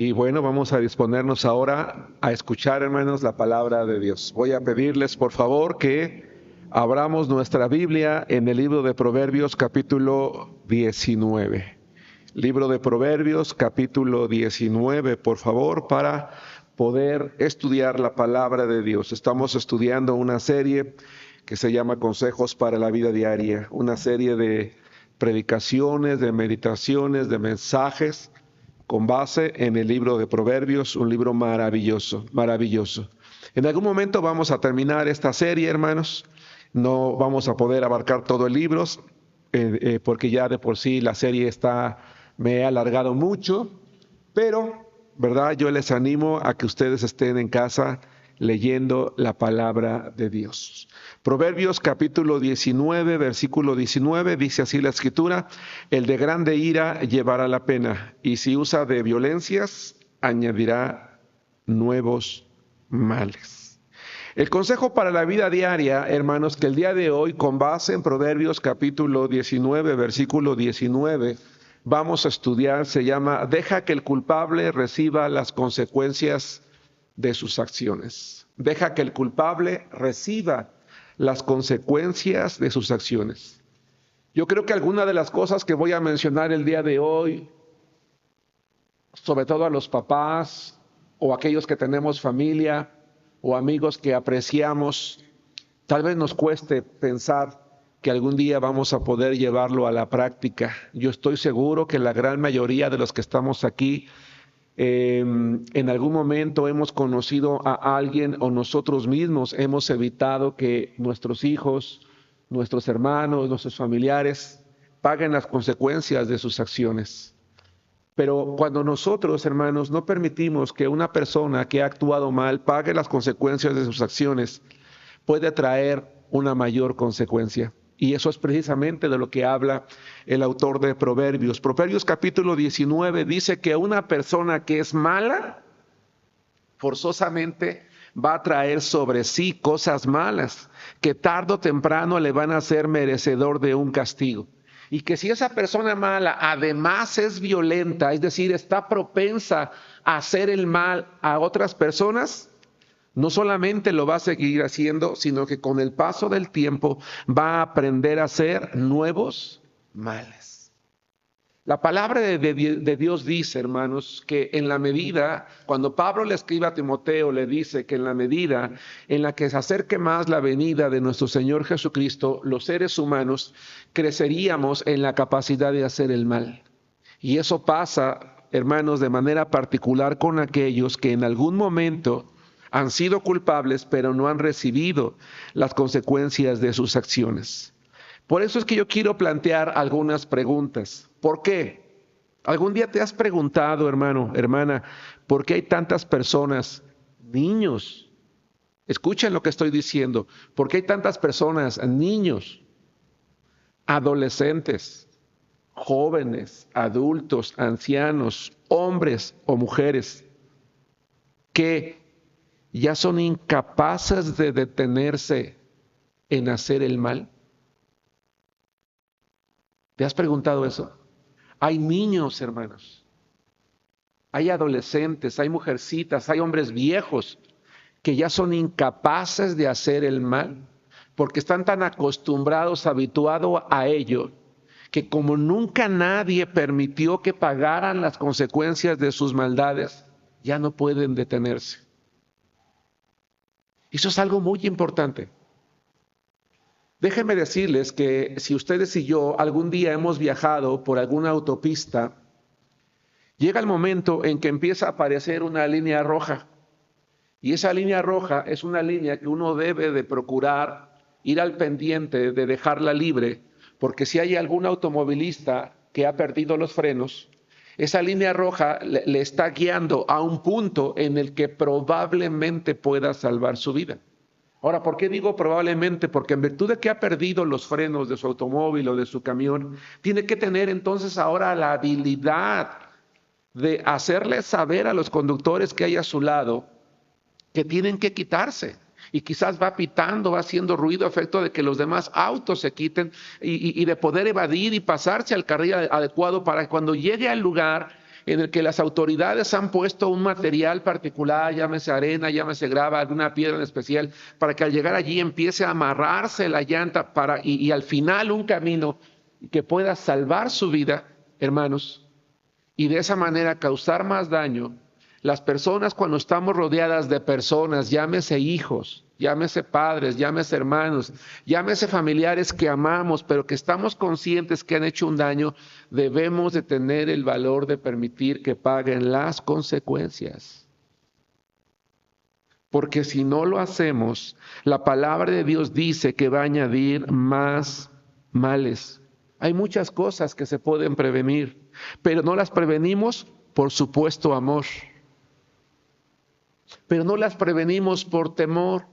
Y bueno, vamos a disponernos ahora a escuchar, hermanos, la palabra de Dios. Voy a pedirles, por favor, que abramos nuestra Biblia en el libro de Proverbios, capítulo 19. Libro de Proverbios, capítulo 19, por favor, para poder estudiar la palabra de Dios. Estamos estudiando una serie que se llama Consejos para la Vida Diaria, una serie de predicaciones, de meditaciones, de mensajes con base en el libro de Proverbios, un libro maravilloso, maravilloso. En algún momento vamos a terminar esta serie, hermanos. No vamos a poder abarcar todo el libro, porque ya de por sí la serie me he alargado mucho, pero, ¿verdad? Yo les animo a que ustedes estén en casa leyendo la palabra de Dios. Proverbios capítulo 19, versículo 19, dice así la escritura: el de grande ira llevará la pena, y si usa de violencias, añadirá nuevos males. El consejo para la vida diaria, hermanos, que el día de hoy, con base en Proverbios capítulo 19, versículo 19, vamos a estudiar, se llama: deja que el culpable reciba las consecuencias de sus acciones. Deja que el culpable reciba las consecuencias de sus acciones. Yo creo que alguna de las cosas que voy a mencionar el día de hoy, sobre todo a los papás o aquellos que tenemos familia o amigos que apreciamos, tal vez nos cueste pensar que algún día vamos a poder llevarlo a la práctica. Yo estoy seguro que la gran mayoría de los que estamos aquí en algún momento hemos conocido a alguien o nosotros mismos hemos evitado que nuestros hijos, nuestros hermanos, nuestros familiares paguen las consecuencias de sus acciones. Pero cuando nosotros, hermanos, no permitimos que una persona que ha actuado mal pague las consecuencias de sus acciones, puede traer una mayor consecuencia. Y eso es precisamente de lo que habla el autor de Proverbios. Proverbios capítulo 19 dice que una persona que es mala, forzosamente va a traer sobre sí cosas malas, que tarde o temprano le van a hacer merecedor de un castigo. Y que si esa persona mala además es violenta, es decir, está propensa a hacer el mal a otras personas, no solamente lo va a seguir haciendo, sino que con el paso del tiempo va a aprender a hacer nuevos males. La palabra de Dios dice, hermanos, que en la medida, cuando Pablo le escribe a Timoteo, le dice que en la medida en la que se acerque más la venida de nuestro Señor Jesucristo, los seres humanos creceríamos en la capacidad de hacer el mal. Y eso pasa, hermanos, de manera particular con aquellos que en algún momento han sido culpables, pero no han recibido las consecuencias de sus acciones. Por eso es que yo quiero plantear algunas preguntas. ¿Por qué? ¿Algún día te has preguntado, hermano, hermana, por qué hay tantas personas, niños? Escuchen lo que estoy diciendo. ¿Por qué hay tantas personas, niños, adolescentes, jóvenes, adultos, ancianos, hombres o mujeres, que ya son incapaces de detenerse en hacer el mal? ¿Te has preguntado eso? Hay niños, hermanos, hay adolescentes, hay mujercitas, hay hombres viejos que ya son incapaces de hacer el mal porque están tan acostumbrados, habituados a ello, que como nunca nadie permitió que pagaran las consecuencias de sus maldades, ya no pueden detenerse. Eso es algo muy importante. Déjenme decirles que si ustedes y yo algún día hemos viajado por alguna autopista, llega el momento en que empieza a aparecer una línea roja. Y esa línea roja es una línea que uno debe de procurar ir al pendiente, de dejarla libre, porque si hay algún automovilista que ha perdido los frenos, esa línea roja le está guiando a un punto en el que probablemente pueda salvar su vida. Ahora, ¿por qué digo probablemente? Porque en virtud de que ha perdido los frenos de su automóvil o de su camión, tiene que tener entonces ahora la habilidad de hacerle saber a los conductores que hay a su lado que tienen que quitarse. Y quizás va pitando, va haciendo ruido a efecto de que los demás autos se quiten y de poder evadir y pasarse al carril adecuado para que cuando llegue al lugar en el que las autoridades han puesto un material particular, llámese arena, llámese grava, alguna piedra en especial, para que al llegar allí empiece a amarrarse la llanta y al final un camino que pueda salvar su vida, hermanos, y de esa manera causar más daño. Las personas, cuando estamos rodeadas de personas, llámese hijos, llámese padres, llámese hermanos, llámese familiares que amamos, pero que estamos conscientes que han hecho un daño, debemos de tener el valor de permitir que paguen las consecuencias. Porque si no lo hacemos, la palabra de Dios dice que va a añadir más males. Hay muchas cosas que se pueden prevenir, pero no las prevenimos por supuesto amor. Pero no las prevenimos por temor,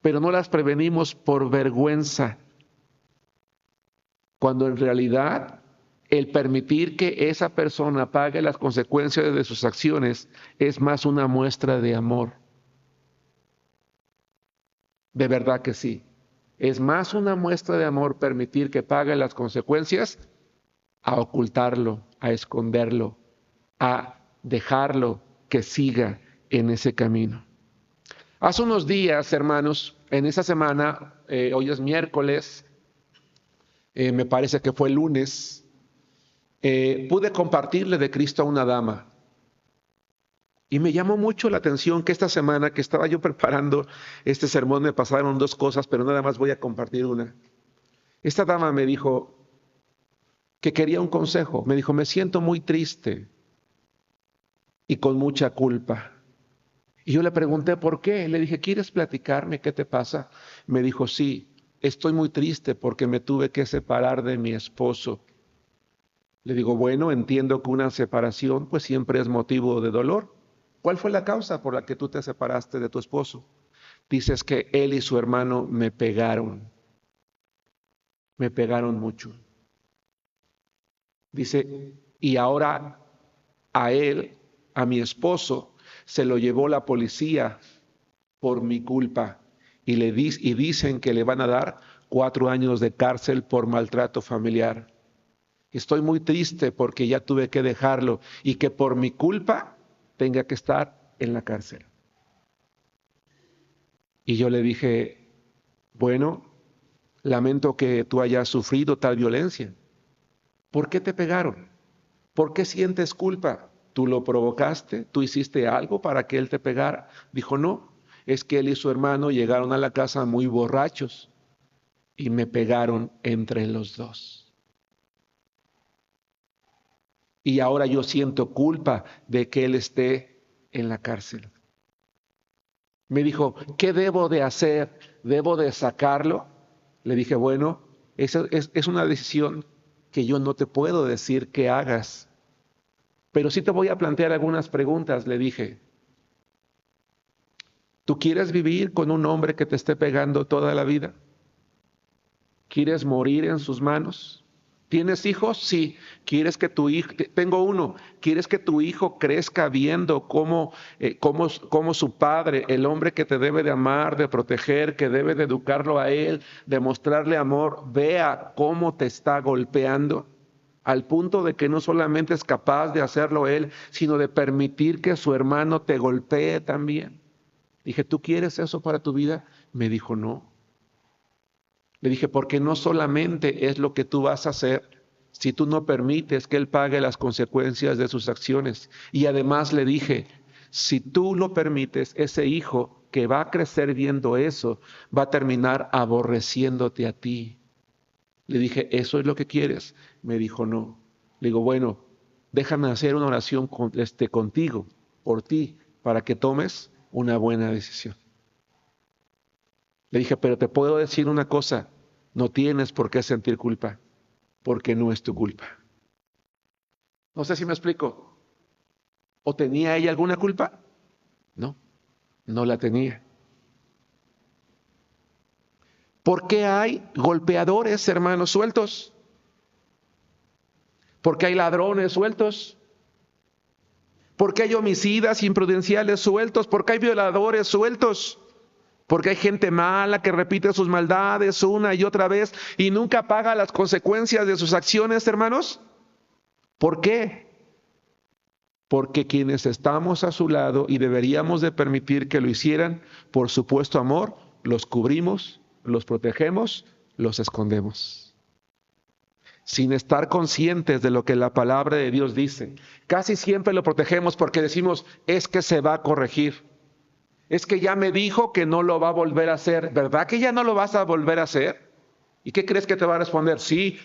pero no las prevenimos por vergüenza. Cuando en realidad el permitir que esa persona pague las consecuencias de sus acciones es más una muestra de amor. De verdad que sí. Es más una muestra de amor permitir que pague las consecuencias a ocultarlo, a esconderlo, a dejarlo que siga en ese camino. Hace unos días, hermanos, en esa semana, hoy es miércoles, me parece que fue lunes, pude compartirle de Cristo a una dama. Y me llamó mucho la atención que esta semana que estaba yo preparando este sermón me pasaron dos cosas, pero nada más voy a compartir una. Esta dama me dijo que quería un consejo. Me dijo, me siento muy triste y con mucha culpa. Y yo le pregunté por qué. Le dije, ¿quieres platicarme qué te pasa? Me dijo, sí, estoy muy triste porque me tuve que separar de mi esposo. Le digo, bueno, entiendo que una separación pues siempre es motivo de dolor. ¿Cuál fue la causa por la que tú te separaste de tu esposo? Dices que él y su hermano me pegaron mucho. Dice, y ahora a él, a mi esposo, se lo llevó la policía por mi culpa y dicen que le van a dar 4 años de cárcel por maltrato familiar. Estoy muy triste porque ya tuve que dejarlo y que por mi culpa tenga que estar en la cárcel. Y yo le dije, bueno, lamento que tú hayas sufrido tal violencia. ¿Por qué te pegaron? ¿Por qué sientes culpa? ¿Tú lo provocaste? ¿Tú hiciste algo para que él te pegara? Dijo, no, es que él y su hermano llegaron a la casa muy borrachos y me pegaron entre los dos. Y ahora yo siento culpa de que él esté en la cárcel. Me dijo, ¿qué debo de hacer? ¿Debo de sacarlo? Le dije, bueno, esa es una decisión que yo no te puedo decir que hagas. Pero sí te voy a plantear algunas preguntas, le dije. ¿Tú quieres vivir con un hombre que te esté pegando toda la vida? ¿Quieres morir en sus manos? ¿Tienes hijos? Sí. ¿Quieres que tu hijo, tengo uno, quieres que tu hijo crezca viendo cómo su padre, el hombre que te debe de amar, de proteger, que debe de educarlo a él, de mostrarle amor, vea cómo te está golpeando? Al punto de que no solamente es capaz de hacerlo él, sino de permitir que su hermano te golpee también. Dije, ¿tú quieres eso para tu vida? Me dijo, no. Le dije, porque no solamente es lo que tú vas a hacer si tú no permites que él pague las consecuencias de sus acciones. Y además le dije, si tú lo permites, ese hijo que va a crecer viendo eso, va a terminar aborreciéndote a ti. Le dije, ¿eso es lo que quieres? Me dijo, no. Le digo, bueno, déjame hacer una oración contigo, por ti, para que tomes una buena decisión. Le dije, pero te puedo decir una cosa, no tienes por qué sentir culpa, porque no es tu culpa. No sé si me explico. ¿O tenía ella alguna culpa? No, no la tenía. ¿Por qué hay golpeadores, hermanos, sueltos? ¿Por qué hay ladrones sueltos? ¿Por qué hay homicidas imprudenciales sueltos? ¿Por qué hay violadores sueltos? Porque hay gente mala que repite sus maldades una y otra vez y nunca paga las consecuencias de sus acciones, hermanos. ¿Por qué? porque quienes estamos a su lado y deberíamos de permitir que lo hicieran, por supuesto amor, los cubrimos, los protegemos, los escondemos, sin estar conscientes de lo que la palabra de Dios dice. Casi siempre lo protegemos porque decimos, es que se va a corregir, es que ya me dijo que no lo va a volver a hacer. ¿Verdad que ya no lo vas a volver a hacer? ¿Y qué crees que te va a responder? Sí,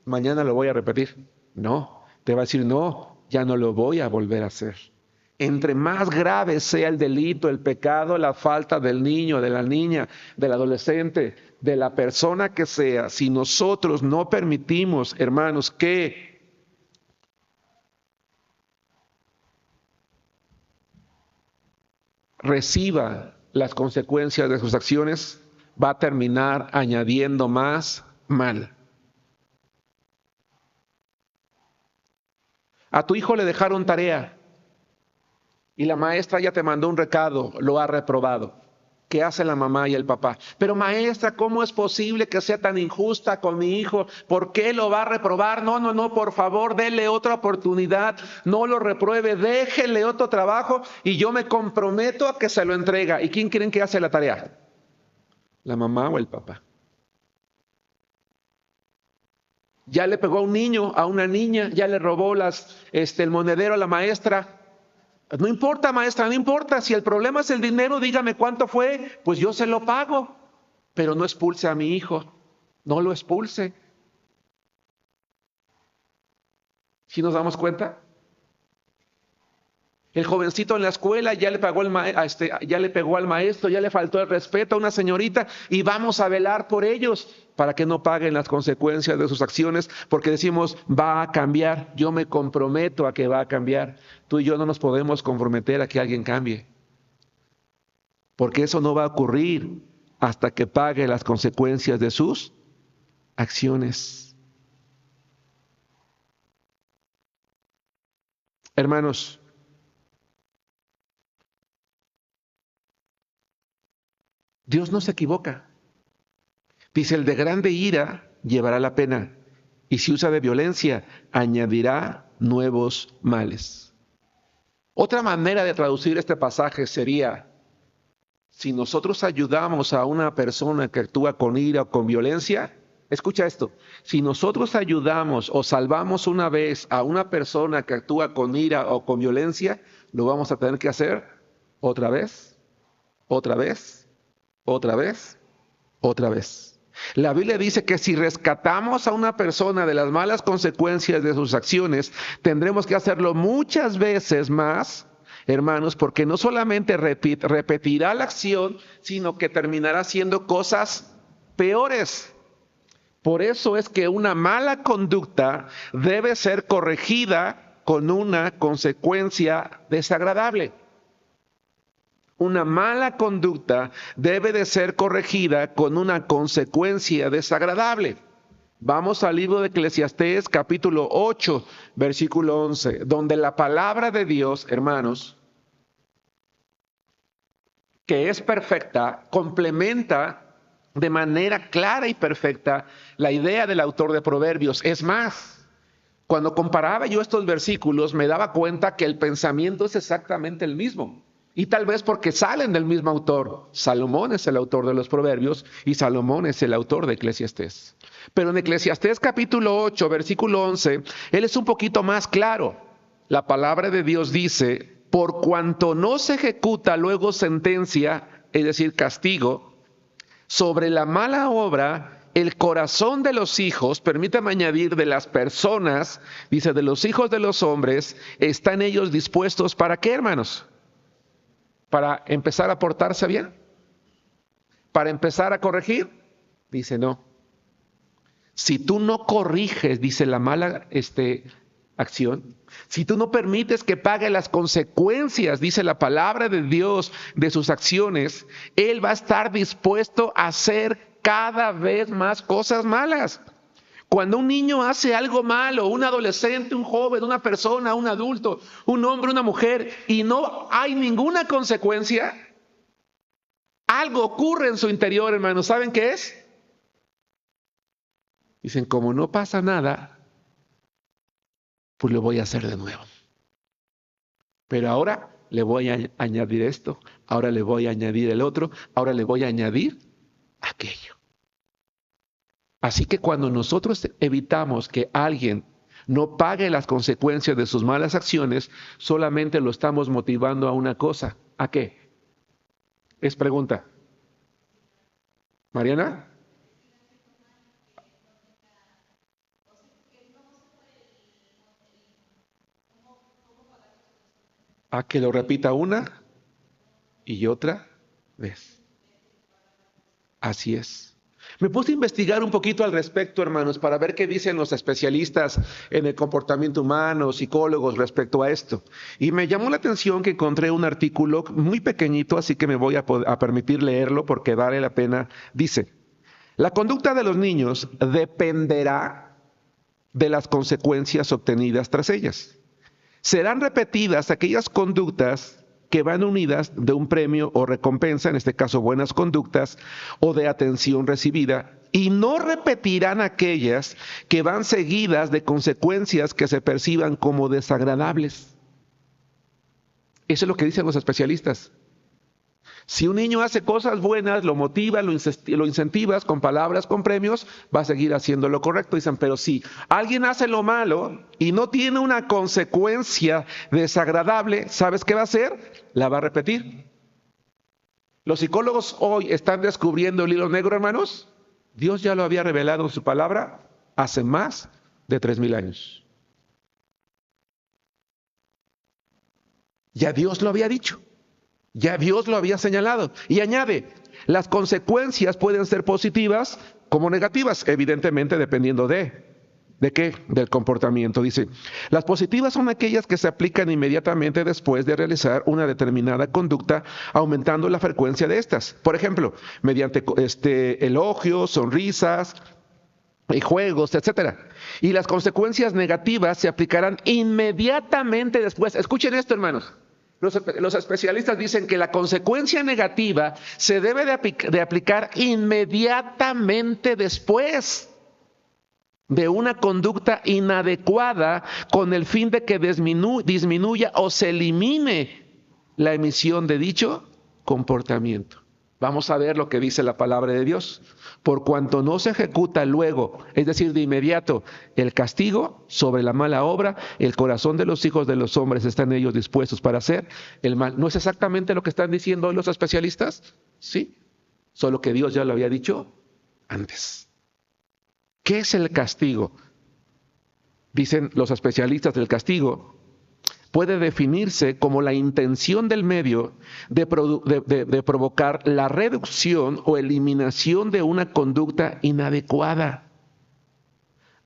mañana lo voy a repetir. No, te va a decir, no, ya no lo voy a volver a hacer. Entre más grave sea el delito, el pecado, la falta del niño, de la niña, del adolescente, de la persona que sea, si nosotros no permitimos, hermanos, que reciba las consecuencias de sus acciones, va a terminar añadiendo más mal. A tu hijo le dejaron tarea y la maestra ya te mandó un recado, lo ha reprobado. ¿Qué hace la mamá y el papá? Pero maestra, ¿cómo es posible que sea tan injusta con mi hijo? ¿Por qué lo va a reprobar? No, por favor, déle otra oportunidad. No lo repruebe, déjele otro trabajo y yo me comprometo a que se lo entrega. ¿Y quién creen que hace la tarea? ¿La mamá o el papá? Ya le pegó a un niño, a una niña, ya le robó el monedero a la maestra. No importa, maestra, no importa. Si el problema es el dinero, dígame cuánto fue, pues yo se lo pago. Pero no expulse a mi hijo, no lo expulse. ¿Sí nos damos cuenta? El jovencito en la escuela ya le pegó al maestro, ya le faltó el respeto a una señorita y vamos a velar por ellos para que no paguen las consecuencias de sus acciones, porque decimos, va a cambiar, yo me comprometo a que va a cambiar. Tú y yo no nos podemos comprometer a que alguien cambie, porque eso no va a ocurrir hasta que pague las consecuencias de sus acciones. Hermanos, Dios no se equivoca. Dice, el de grande ira llevará la pena, y si usa de violencia, añadirá nuevos males. Otra manera de traducir este pasaje sería, si nosotros ayudamos a una persona que actúa con ira o con violencia, escucha esto, si nosotros ayudamos o salvamos una vez a una persona que actúa con ira o con violencia, lo vamos a tener que hacer otra vez, otra vez, otra vez, otra vez. La Biblia dice que si rescatamos a una persona de las malas consecuencias de sus acciones, tendremos que hacerlo muchas veces más, hermanos, porque no solamente repetirá la acción, sino que terminará haciendo cosas peores. Por eso es que una mala conducta debe ser corregida con una consecuencia desagradable. Una mala conducta debe de ser corregida con una consecuencia desagradable. Vamos al libro de Eclesiastés capítulo 8, versículo 11, donde la palabra de Dios, hermanos, que es perfecta, complementa de manera clara y perfecta la idea del autor de Proverbios. Es más, cuando comparaba yo estos versículos me daba cuenta que el pensamiento es exactamente el mismo. Y tal vez porque salen del mismo autor. Salomón es el autor de los Proverbios y Salomón es el autor de Eclesiastés. Pero en Eclesiastés capítulo 8, versículo 11, él es un poquito más claro. La palabra de Dios dice, por cuanto no se ejecuta luego sentencia, es decir, castigo, sobre la mala obra, el corazón de los hijos, permítame añadir, de las personas, dice, de los hijos de los hombres, están ellos dispuestos ¿para qué, hermanos? ¿Para empezar a portarse bien? ¿Para empezar a corregir? Dice, no. Si tú no corriges, dice la mala acción, si tú no permites que pague las consecuencias, dice la palabra de Dios, de sus acciones, Él va a estar dispuesto a hacer cada vez más cosas malas. Cuando un niño hace algo malo, un adolescente, un joven, una persona, un adulto, un hombre, una mujer, y no hay ninguna consecuencia, algo ocurre en su interior, hermanos. ¿Saben qué es? Dicen, como no pasa nada, pues lo voy a hacer de nuevo. Pero ahora le voy a añadir esto, ahora le voy a añadir el otro, ahora le voy a añadir aquello. Así que cuando nosotros evitamos que alguien no pague las consecuencias de sus malas acciones, solamente lo estamos motivando a una cosa. ¿A qué? Es pregunta. ¿Mariana? A que lo repita una y otra vez. Así es. Me puse a investigar un poquito al respecto, hermanos, para ver qué dicen los especialistas en el comportamiento humano, psicólogos respecto a esto. Y me llamó la atención que encontré un artículo muy pequeñito, así que me voy a permitir leerlo porque vale la pena. Dice, la conducta de los niños dependerá de las consecuencias obtenidas tras ellas. Serán repetidas aquellas conductas que van unidas de un premio o recompensa, en este caso buenas conductas, o de atención recibida, y no repetirán aquellas que van seguidas de consecuencias que se perciban como desagradables. Eso es lo que dicen los especialistas. Si un niño hace cosas buenas, lo motivas, lo incentivas con palabras, con premios, va a seguir haciendo lo correcto. Dicen, pero si alguien hace lo malo y no tiene una consecuencia desagradable, ¿sabes qué va a hacer? La va a repetir. Los psicólogos hoy están descubriendo el hilo negro, hermanos. Dios ya lo había revelado en su palabra hace más de 3000 años. Ya Dios lo había dicho. Ya Dios lo había señalado. Y añade, las consecuencias pueden ser positivas como negativas, evidentemente dependiendo ¿de qué? Del comportamiento. Dice, las positivas son aquellas que se aplican inmediatamente después de realizar una determinada conducta, aumentando la frecuencia de estas. Por ejemplo, mediante elogios, sonrisas, y juegos, etcétera. Y las consecuencias negativas se aplicarán inmediatamente después. Escuchen esto, hermanos. Los especialistas dicen que la consecuencia negativa se debe de aplicar inmediatamente después de una conducta inadecuada con el fin de que disminuya o se elimine la emisión de dicho comportamiento. Vamos a ver lo que dice la palabra de Dios. Por cuanto no se ejecuta luego, es decir, de inmediato, el castigo sobre la mala obra, el corazón de los hijos de los hombres están ellos dispuestos para hacer el mal. ¿No es exactamente lo que están diciendo hoy los especialistas? Sí, solo que Dios ya lo había dicho antes. ¿Qué es el castigo? Dicen los especialistas del castigo, puede definirse como la intención del medio de provocar la reducción o eliminación de una conducta inadecuada.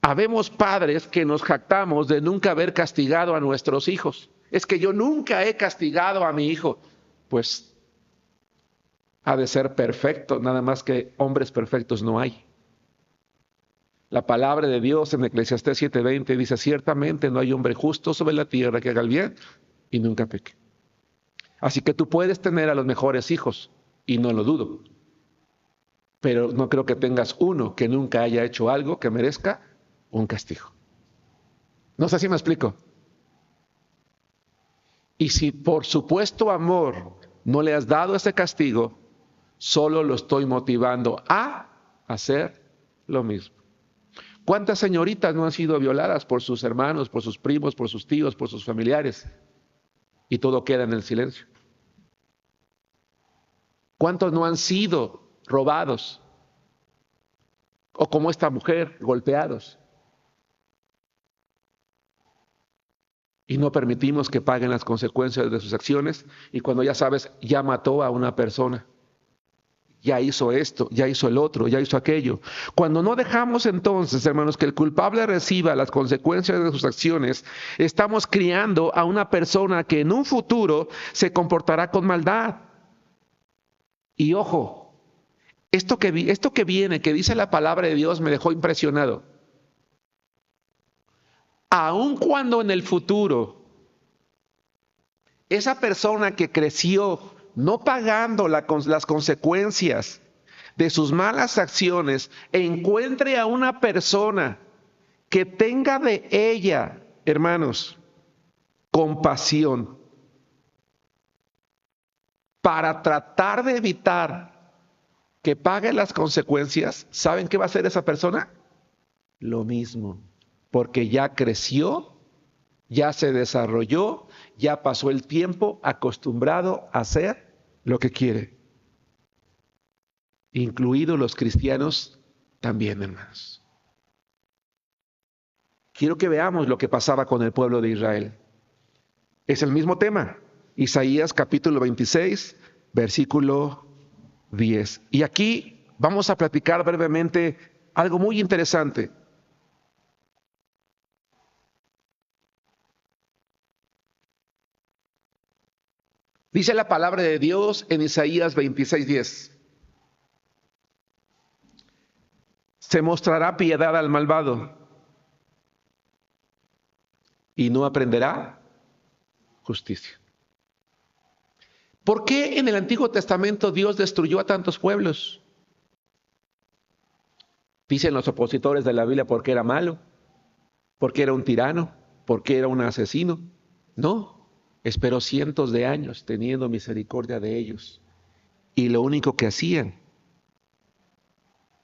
Habemos padres que nos jactamos de nunca haber castigado a nuestros hijos. Es que yo nunca he castigado a mi hijo. Pues ha de ser perfecto, nada más que hombres perfectos no hay. La palabra de Dios en Eclesiastés 7:20 dice, ciertamente no hay hombre justo sobre la tierra que haga el bien y nunca peque. Así que tú puedes tener a los mejores hijos, y no lo dudo, pero no creo que tengas uno que nunca haya hecho algo que merezca un castigo. No sé si me explico. Y si por supuesto amor no le has dado ese castigo, solo lo estoy motivando a hacer lo mismo. ¿Cuántas señoritas no han sido violadas por sus hermanos, por sus primos, por sus tíos, por sus familiares? Y todo queda en el silencio. ¿Cuántos no han sido robados? O como esta mujer, golpeados. Y no permitimos que paguen las consecuencias de sus acciones. Y cuando ya sabes, ya mató a una persona. Ya hizo esto, ya hizo el otro, ya hizo aquello. Cuando no dejamos entonces, hermanos, que el culpable reciba las consecuencias de sus acciones, estamos criando a una persona que en un futuro se comportará con maldad. Y ojo, esto que viene, que dice la palabra de Dios, me dejó impresionado. Aun cuando en el futuro esa persona que creció no pagando las consecuencias de sus malas acciones, encuentre a una persona que tenga de ella, hermanos, compasión, para tratar de evitar que pague las consecuencias, ¿saben qué va a hacer esa persona? Lo mismo, porque ya creció, ya se desarrolló, ya pasó el tiempo acostumbrado a hacer lo que quiere. Incluidos los cristianos también, hermanos. Quiero que veamos lo que pasaba con el pueblo de Israel. Es el mismo tema. Isaías capítulo 26, versículo 10. Y aquí vamos a platicar brevemente algo muy interesante. Dice la palabra de Dios en Isaías 26, 10. Se mostrará piedad al malvado y no aprenderá justicia. ¿Por qué en el Antiguo Testamento Dios destruyó a tantos pueblos? Dicen los opositores de la Biblia porque era malo, porque era un tirano, porque era un asesino. No, esperó cientos de años teniendo misericordia de ellos. Y lo único que hacían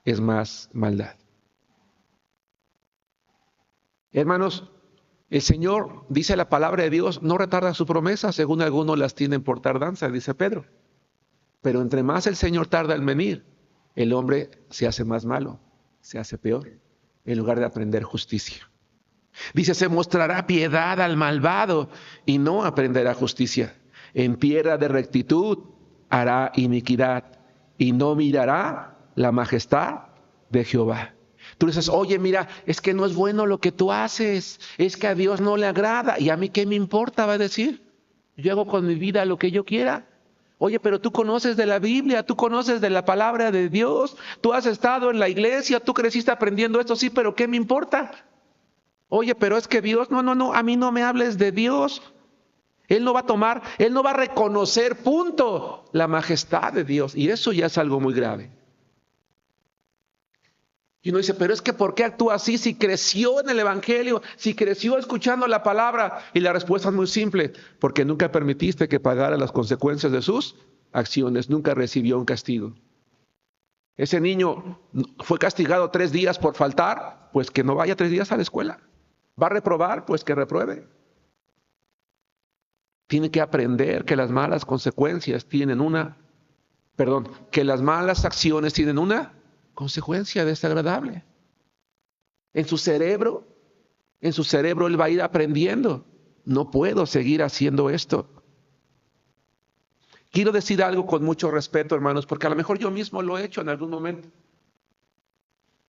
es más maldad. Hermanos, el Señor, dice la palabra de Dios, no retarda su promesa, según algunos las tienen por tardanza, dice Pedro. Pero entre más el Señor tarda en venir, el hombre se hace más malo, se hace peor, en lugar de aprender justicia. Dice, se mostrará piedad al malvado y no aprenderá justicia. En tierra de rectitud hará iniquidad y no mirará la majestad de Jehová. Tú dices, oye, mira, es que no es bueno lo que tú haces, es que a Dios no le agrada, y a mí qué me importa, va a decir. Yo hago con mi vida lo que yo quiera. Oye, pero tú conoces de la Biblia, tú conoces de la palabra de Dios, tú has estado en la iglesia, tú creciste aprendiendo esto, sí, pero ¿qué me importa? Oye, pero es que Dios, no, a mí no me hables de Dios. Él no va a tomar, Él no va a reconocer, punto, la majestad de Dios, y eso ya es algo muy grave. Y uno dice, pero es que ¿por qué actúa así si creció en el Evangelio, si creció escuchando la palabra? Y la respuesta es muy simple, porque nunca permitiste que pagara las consecuencias de sus acciones, nunca recibió un castigo. Ese niño fue castigado 3 días por faltar, pues que no vaya 3 días a la escuela. ¿Va a reprobar? Pues que repruebe. Tiene que aprender que las malas consecuencias tienen que las malas acciones tienen una consecuencia desagradable. En su cerebro él va a ir aprendiendo. No puedo seguir haciendo esto. Quiero decir algo con mucho respeto, hermanos, porque a lo mejor yo mismo lo he hecho en algún momento.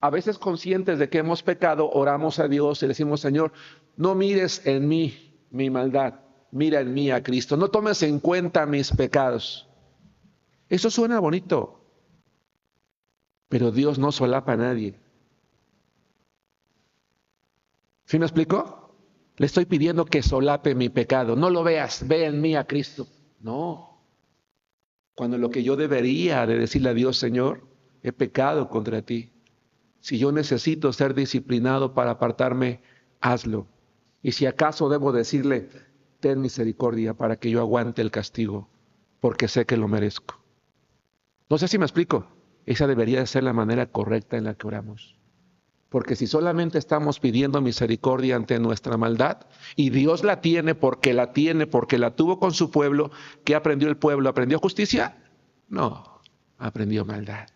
A veces conscientes de que hemos pecado, oramos a Dios y le decimos, Señor, no mires en mí mi maldad, mira en mí a Cristo, no tomes en cuenta mis pecados. Eso suena bonito. Pero Dios no solapa a nadie. ¿Sí me explico? Le estoy pidiendo que solape mi pecado. No lo veas, ve en mí a Cristo. No. Cuando lo que yo debería de decirle a Dios, Señor, he pecado contra ti. Si yo necesito ser disciplinado para apartarme, hazlo. Y si acaso debo decirle, ten misericordia para que yo aguante el castigo, porque sé que lo merezco. No sé si me explico. Esa debería de ser la manera correcta en la que oramos. Porque si solamente estamos pidiendo misericordia ante nuestra maldad, y Dios la tiene, porque la tuvo con su pueblo, ¿qué aprendió el pueblo? ¿Aprendió justicia? No, aprendió maldad.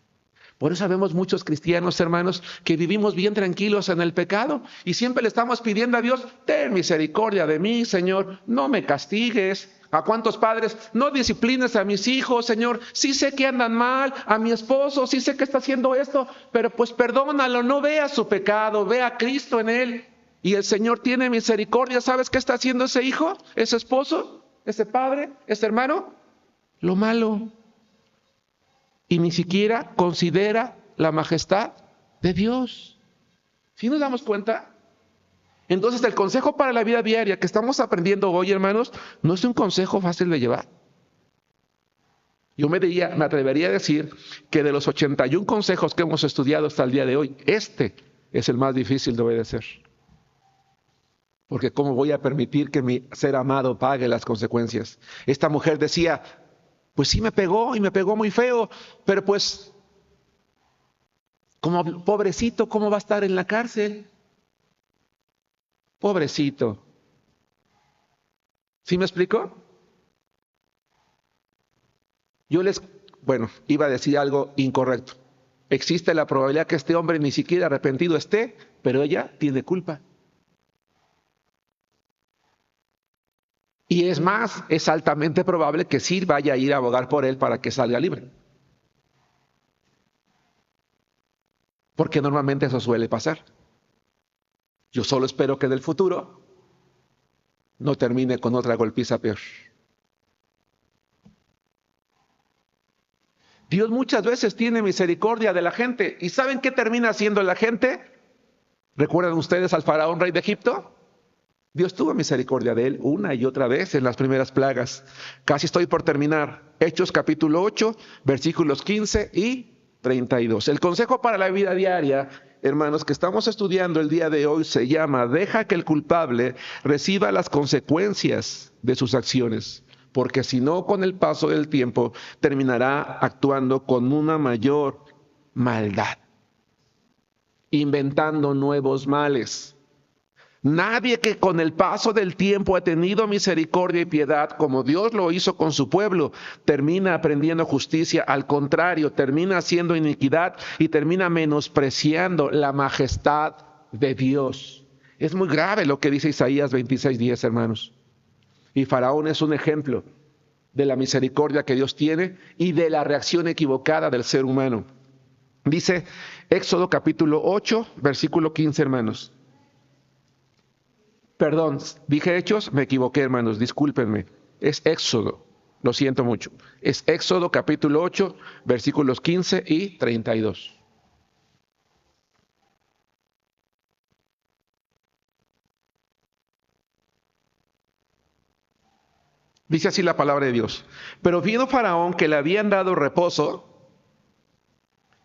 Por eso vemos muchos cristianos, hermanos, que vivimos bien tranquilos en el pecado y siempre le estamos pidiendo a Dios, ten misericordia de mí, Señor, no me castigues. ¿A cuántos padres? No disciplines a mis hijos, Señor. Sí sé que andan mal, a mi esposo, sí sé que está haciendo esto, pero pues perdónalo, no vea su pecado, vea a Cristo en él. Y el Señor tiene misericordia. ¿Sabes qué está haciendo ese hijo, ese esposo, ese padre, ese hermano? Lo malo. Y ni siquiera considera la majestad de Dios. ¿Sí nos damos cuenta? Entonces el consejo para la vida diaria que estamos aprendiendo hoy, hermanos, no es un consejo fácil de llevar. Yo me atrevería a decir que de los 81 consejos que hemos estudiado hasta el día de hoy, este es el más difícil de obedecer. Porque ¿cómo voy a permitir que mi ser amado pague las consecuencias? Esta mujer decía, Pues sí me pegó y me pegó muy feo, pero pues como pobrecito, ¿cómo va a estar en la cárcel? Pobrecito. ¿Sí me explico? Iba a decir algo incorrecto. Existe la probabilidad que este hombre ni siquiera arrepentido esté, pero ella tiene culpa. Y es más, es altamente probable que sí vaya a ir a abogar por él para que salga libre. Porque normalmente eso suele pasar. Yo solo espero que en el futuro no termine con otra golpiza peor. Dios muchas veces tiene misericordia de la gente. ¿Y saben qué termina haciendo la gente? ¿Recuerdan ustedes al faraón rey de Egipto? Dios tuvo misericordia de él una y otra vez en las primeras plagas. Casi estoy por terminar. Hechos capítulo 8, versículos 15 y 32. El consejo para la vida diaria, hermanos, que estamos estudiando el día de hoy se llama: deja que el culpable reciba las consecuencias de sus acciones, porque si no, con el paso del tiempo terminará actuando con una mayor maldad, inventando nuevos males. Nadie que con el paso del tiempo ha tenido misericordia y piedad, como Dios lo hizo con su pueblo, termina aprendiendo justicia. Al contrario, termina haciendo iniquidad y termina menospreciando la majestad de Dios. Es muy grave lo que dice Isaías 26:10, hermanos. Y Faraón es un ejemplo de la misericordia que Dios tiene y de la reacción equivocada del ser humano. Dice Éxodo capítulo 8, versículo 15, hermanos. Perdón, dije Hechos, me equivoqué, hermanos, discúlpenme. Es Éxodo, lo siento mucho. Es Éxodo capítulo 8, versículos 15 y 32. Dice así la palabra de Dios. Pero viendo Faraón que le habían dado reposo,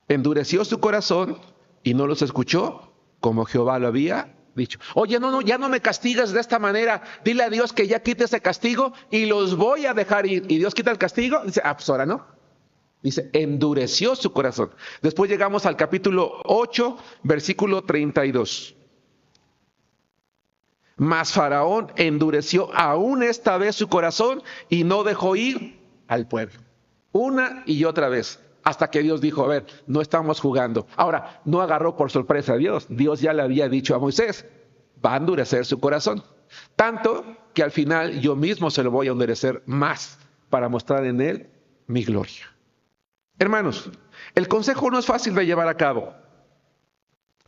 endureció su corazón y no los escuchó, como Jehová lo había dicho. Oye, no, ya no me castigas de esta manera. Dile a Dios que ya quite ese castigo y los voy a dejar ir. Y Dios quita el castigo. Dice, pues ahora no. Dice, endureció su corazón. Después llegamos al capítulo 8, versículo 32. Mas Faraón endureció aún esta vez su corazón y no dejó ir al pueblo. Una y otra vez. Hasta que Dios dijo, a ver, no estamos jugando. Ahora, no agarró por sorpresa a Dios. Dios ya le había dicho a Moisés, va a endurecer su corazón. Tanto que al final yo mismo se lo voy a endurecer más para mostrar en él mi gloria. Hermanos, el consejo no es fácil de llevar a cabo,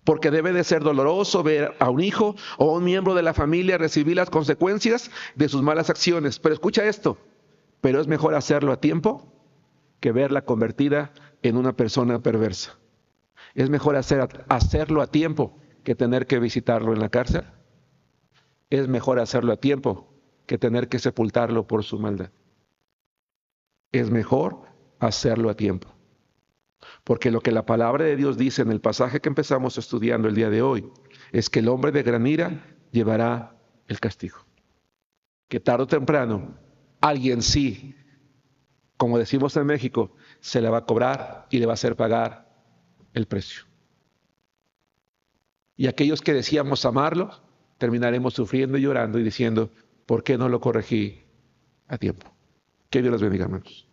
porque debe de ser doloroso ver a un hijo o a un miembro de la familia recibir las consecuencias de sus malas acciones. Pero escucha esto, pero es mejor hacerlo a tiempo que verla convertida en una persona perversa. Es mejor hacerlo a tiempo que tener que visitarlo en la cárcel. Es mejor hacerlo a tiempo que tener que sepultarlo por su maldad. Es mejor hacerlo a tiempo. Porque lo que la palabra de Dios dice en el pasaje que empezamos estudiando el día de hoy es que el hombre de gran ira llevará el castigo. Que tarde o temprano alguien sí, como decimos en México, se la va a cobrar y le va a hacer pagar el precio. Y aquellos que decíamos amarlo, terminaremos sufriendo y llorando y diciendo, ¿por qué no lo corregí a tiempo? Que Dios los bendiga, hermanos.